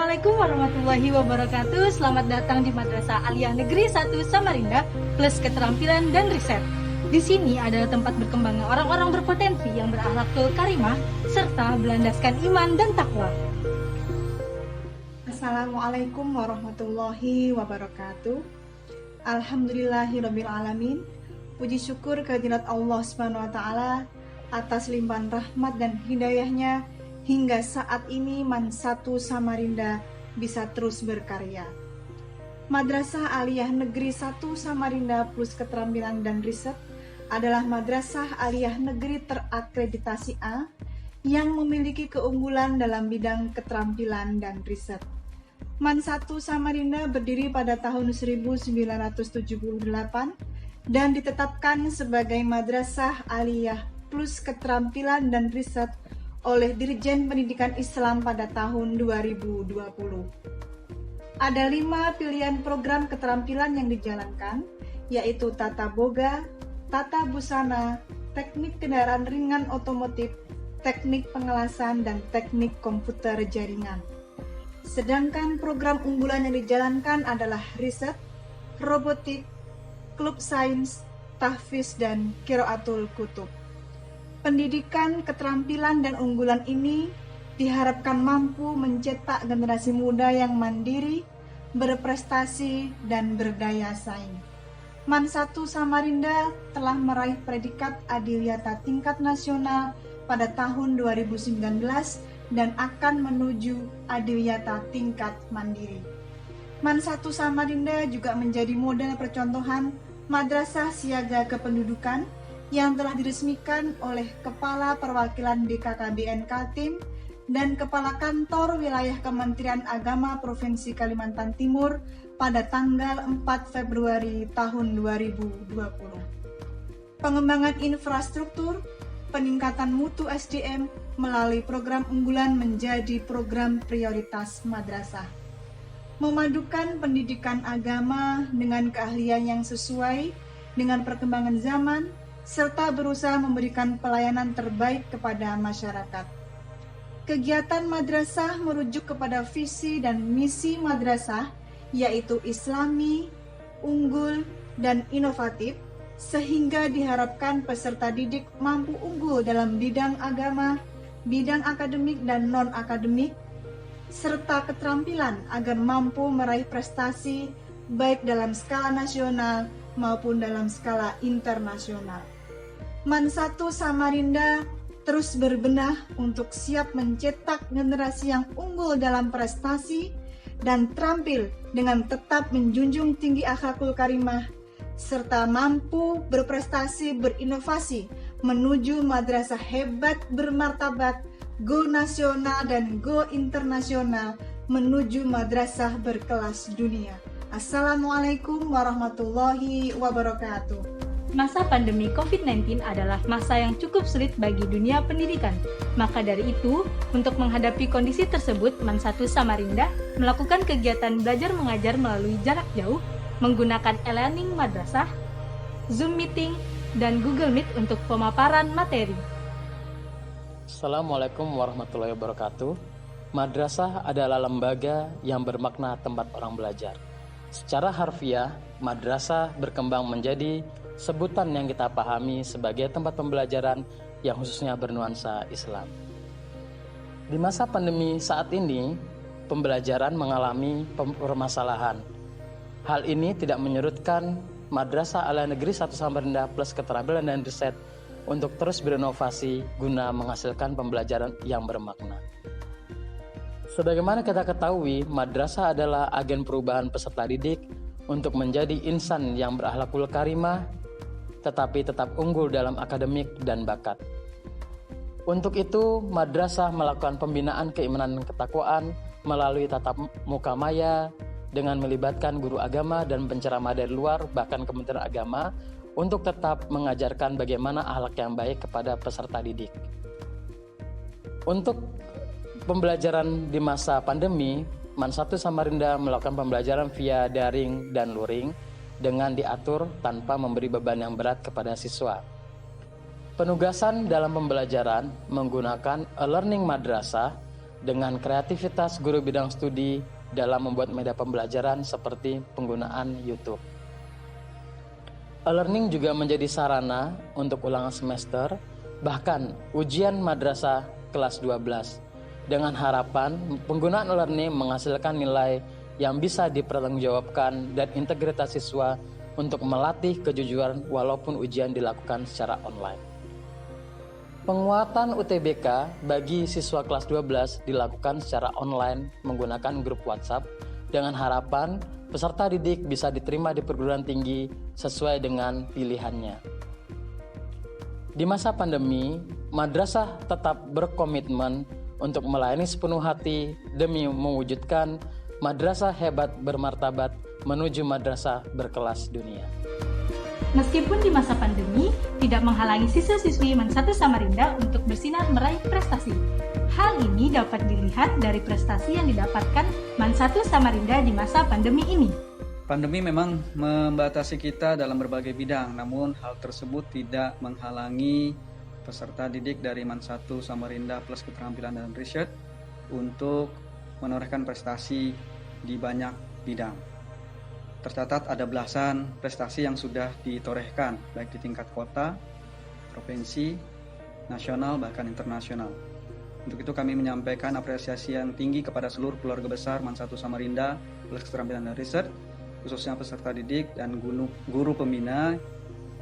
Assalamualaikum warahmatullahi wabarakatuh. Selamat datang di Madrasah Aliyah Negeri 1 Samarinda plus keterampilan dan riset. Di sini adalah tempat berkembangnya orang-orang berpotensi yang berakhlakul karimah serta berlandaskan iman dan takwa. Assalamualaikum warahmatullahi wabarakatuh. Alhamdulillahirabbil alamin. Puji syukur kehadirat Allah Subhanahu wa taala atas limpahan rahmat dan hidayahnya hingga saat ini MAN 1 Samarinda bisa terus berkarya. Madrasah Aliyah Negeri 1 Samarinda plus keterampilan dan riset adalah madrasah aliyah negeri terakreditasi A yang memiliki keunggulan dalam bidang keterampilan dan riset. MAN 1 Samarinda berdiri pada tahun 1978 dan ditetapkan sebagai madrasah aliyah plus keterampilan dan riset oleh Dirjen Pendidikan Islam pada tahun 2020. Ada 5 pilihan program keterampilan yang dijalankan, yaitu Tata Boga, Tata Busana, Teknik Kendaraan Ringan Otomotif, Teknik Pengelasan, dan Teknik Komputer Jaringan. Sedangkan program unggulan yang dijalankan adalah riset, robotik, klub sains, tahfiz, dan qiraatul kutub. Pendidikan, keterampilan, dan unggulan ini diharapkan mampu mencetak generasi muda yang mandiri, berprestasi, dan berdaya saing. MAN 1 Samarinda telah meraih predikat Adiliyata tingkat nasional pada tahun 2019 dan akan menuju Adiliyata tingkat mandiri. MAN 1 Samarinda juga menjadi model percontohan Madrasah Siaga Kependudukan yang telah diresmikan oleh Kepala Perwakilan BKKBN Kaltim dan Kepala Kantor Wilayah Kementerian Agama Provinsi Kalimantan Timur pada tanggal 4 Februari tahun 2020. Pengembangan infrastruktur, peningkatan mutu SDM melalui program unggulan menjadi program prioritas madrasah. Memadukan pendidikan agama dengan keahlian yang sesuai dengan perkembangan zaman, serta berusaha memberikan pelayanan terbaik kepada masyarakat. Kegiatan madrasah merujuk kepada visi dan misi madrasah, yaitu Islami, unggul, dan inovatif, sehingga diharapkan peserta didik mampu unggul dalam bidang agama, bidang akademik dan non-akademik, serta keterampilan agar mampu meraih prestasi baik dalam skala nasional maupun dalam skala internasional. MAN 1 Samarinda terus berbenah untuk siap mencetak generasi yang unggul dalam prestasi dan terampil dengan tetap menjunjung tinggi akhlakul karimah serta mampu berprestasi berinovasi menuju madrasah hebat bermartabat, go nasional dan go internasional menuju madrasah berkelas dunia. Assalamualaikum warahmatullahi wabarakatuh. Masa pandemi COVID-19 adalah masa yang cukup sulit bagi dunia pendidikan. Maka dari itu, untuk menghadapi kondisi tersebut, MAN 1 Samarinda melakukan kegiatan belajar mengajar melalui jarak jauh menggunakan e-learning madrasah, Zoom meeting, dan Google Meet untuk pemaparan materi. Assalamualaikum warahmatullahi wabarakatuh. Madrasah adalah lembaga yang bermakna tempat orang belajar. Secara harfiah, madrasah berkembang menjadi sebutan yang kita pahami sebagai tempat pembelajaran yang khususnya bernuansa Islam. Di masa pandemi saat ini, pembelajaran mengalami permasalahan. Hal ini tidak menyurutkan Madrasah Aliyah Negeri 1 Samarinda plus keterampilan dan riset untuk terus berinovasi guna menghasilkan pembelajaran yang bermakna. Sebagaimana kita ketahui, madrasah adalah agen perubahan peserta didik untuk menjadi insan yang berakhlakul karimah, tetapi tetap unggul dalam akademik dan bakat. Untuk itu, madrasah melakukan pembinaan keimanan dan ketakwaan melalui tatap muka maya dengan melibatkan guru agama dan penceramah dari luar, bahkan Kementerian Agama, untuk tetap mengajarkan bagaimana akhlak yang baik kepada peserta didik. Untuk pembelajaran di masa pandemi, MAN 1 Samarinda melakukan pembelajaran via daring dan luring dengan diatur tanpa memberi beban yang berat kepada siswa. Penugasan dalam pembelajaran menggunakan e-learning madrasah dengan kreativitas guru bidang studi dalam membuat media pembelajaran seperti penggunaan YouTube. E-learning juga menjadi sarana untuk ulangan semester, bahkan ujian madrasah kelas 12, dengan harapan penggunaan e-learning menghasilkan nilai yang bisa dipertanggungjawabkan dan integritas siswa untuk melatih kejujuran walaupun ujian dilakukan secara online. Penguatan UTBK bagi siswa kelas 12 dilakukan secara online menggunakan grup WhatsApp dengan harapan peserta didik bisa diterima di perguruan tinggi sesuai dengan pilihannya. Di masa pandemi, madrasah tetap berkomitmen untuk melayani sepenuh hati demi mewujudkan madrasah hebat bermartabat menuju madrasah berkelas dunia. Meskipun di masa pandemi, tidak menghalangi siswa-siswi MAN 1 Samarinda untuk bersinar meraih prestasi. Hal ini dapat dilihat dari prestasi yang didapatkan MAN 1 Samarinda di masa pandemi ini. Pandemi memang membatasi kita dalam berbagai bidang, namun hal tersebut tidak menghalangi peserta didik dari MAN 1 Samarinda Plus Keterampilan dan Riset untuk menorehkan prestasi di banyak bidang. Tercatat ada belasan prestasi yang sudah ditorehkan, baik di tingkat kota, provinsi, nasional, bahkan internasional. Untuk itu kami menyampaikan apresiasi yang tinggi kepada seluruh keluarga besar MAN 1 Samarinda Plus Keterampilan dan Riset, khususnya peserta didik dan guru pembina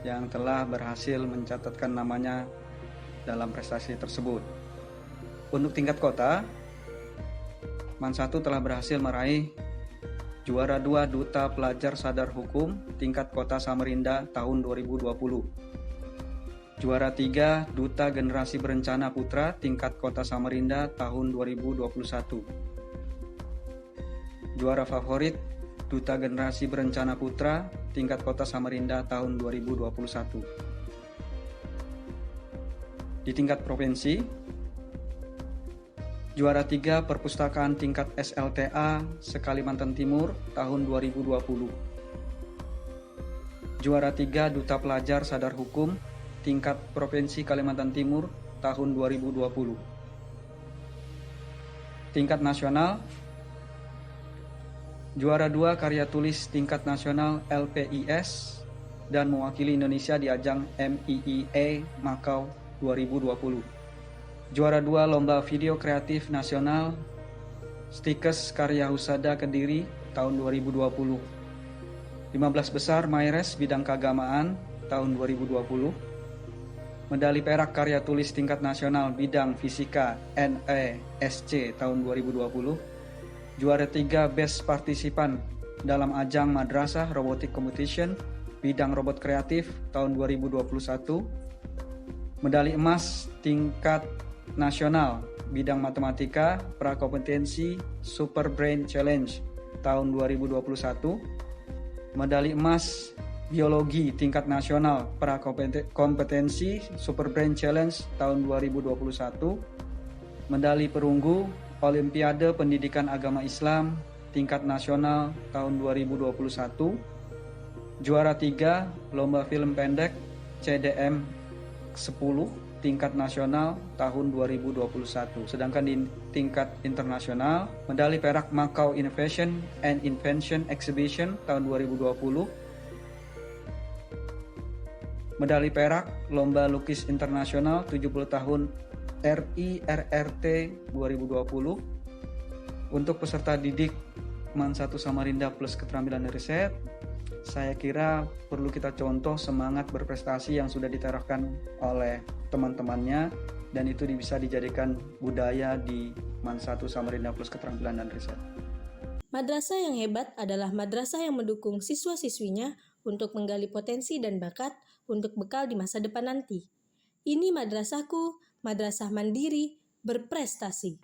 yang telah berhasil mencatatkan namanya dalam prestasi tersebut. Untuk tingkat kota, MAN 1 telah berhasil meraih juara 2 Duta Pelajar Sadar Hukum tingkat Kota Samarinda tahun 2020. Juara 3 Duta Generasi Berencana Putra tingkat Kota Samarinda tahun 2021. Juara favorit Duta Generasi Berencana Putra tingkat Kota Samarinda tahun 2021. Di tingkat provinsi, juara 3 Perpustakaan tingkat SLTA se-Kalimantan Timur tahun 2020. Juara 3 Duta Pelajar Sadar Hukum tingkat Provinsi Kalimantan Timur tahun 2020. Tingkat nasional, juara 2 Karya Tulis tingkat nasional LPIS dan mewakili Indonesia di ajang MIIA Makau 2020. Juara 2 Lomba Video Kreatif Nasional Stikes Karya Husada Kediri tahun 2020. 15 besar Maires bidang keagamaan tahun 2020. Medali perak Karya Tulis tingkat nasional bidang Fisika NESC tahun 2020. Juara 3 Best Partisipan dalam ajang Madrasah Robotic Competition bidang robot kreatif tahun 2021. Medali emas tingkat nasional bidang matematika prakompetensi Super Brain Challenge tahun 2021, medali emas biologi tingkat nasional prakompetensi Super Brain Challenge tahun 2021, medali perunggu Olimpiade Pendidikan Agama Islam tingkat nasional tahun 2021, juara 3 Lomba Film Pendek CDM 10 tingkat nasional tahun 2021. Sedangkan di tingkat internasional, medali perak Macau Innovation and Invention Exhibition tahun 2020. Medali perak Lomba Lukis Internasional 70 tahun RI RRT 2020. Untuk peserta didik MAN 1 Samarinda Plus Keterampilan dan Riset, saya kira perlu kita contoh semangat berprestasi yang sudah diterapkan oleh teman-temannya, dan itu bisa dijadikan budaya di MAN 1 Samarinda Plus Keterampilan dan Riset. Madrasah yang hebat adalah madrasah yang mendukung siswa-siswinya untuk menggali potensi dan bakat untuk bekal di masa depan nanti. Ini madrasahku, madrasah mandiri, berprestasi.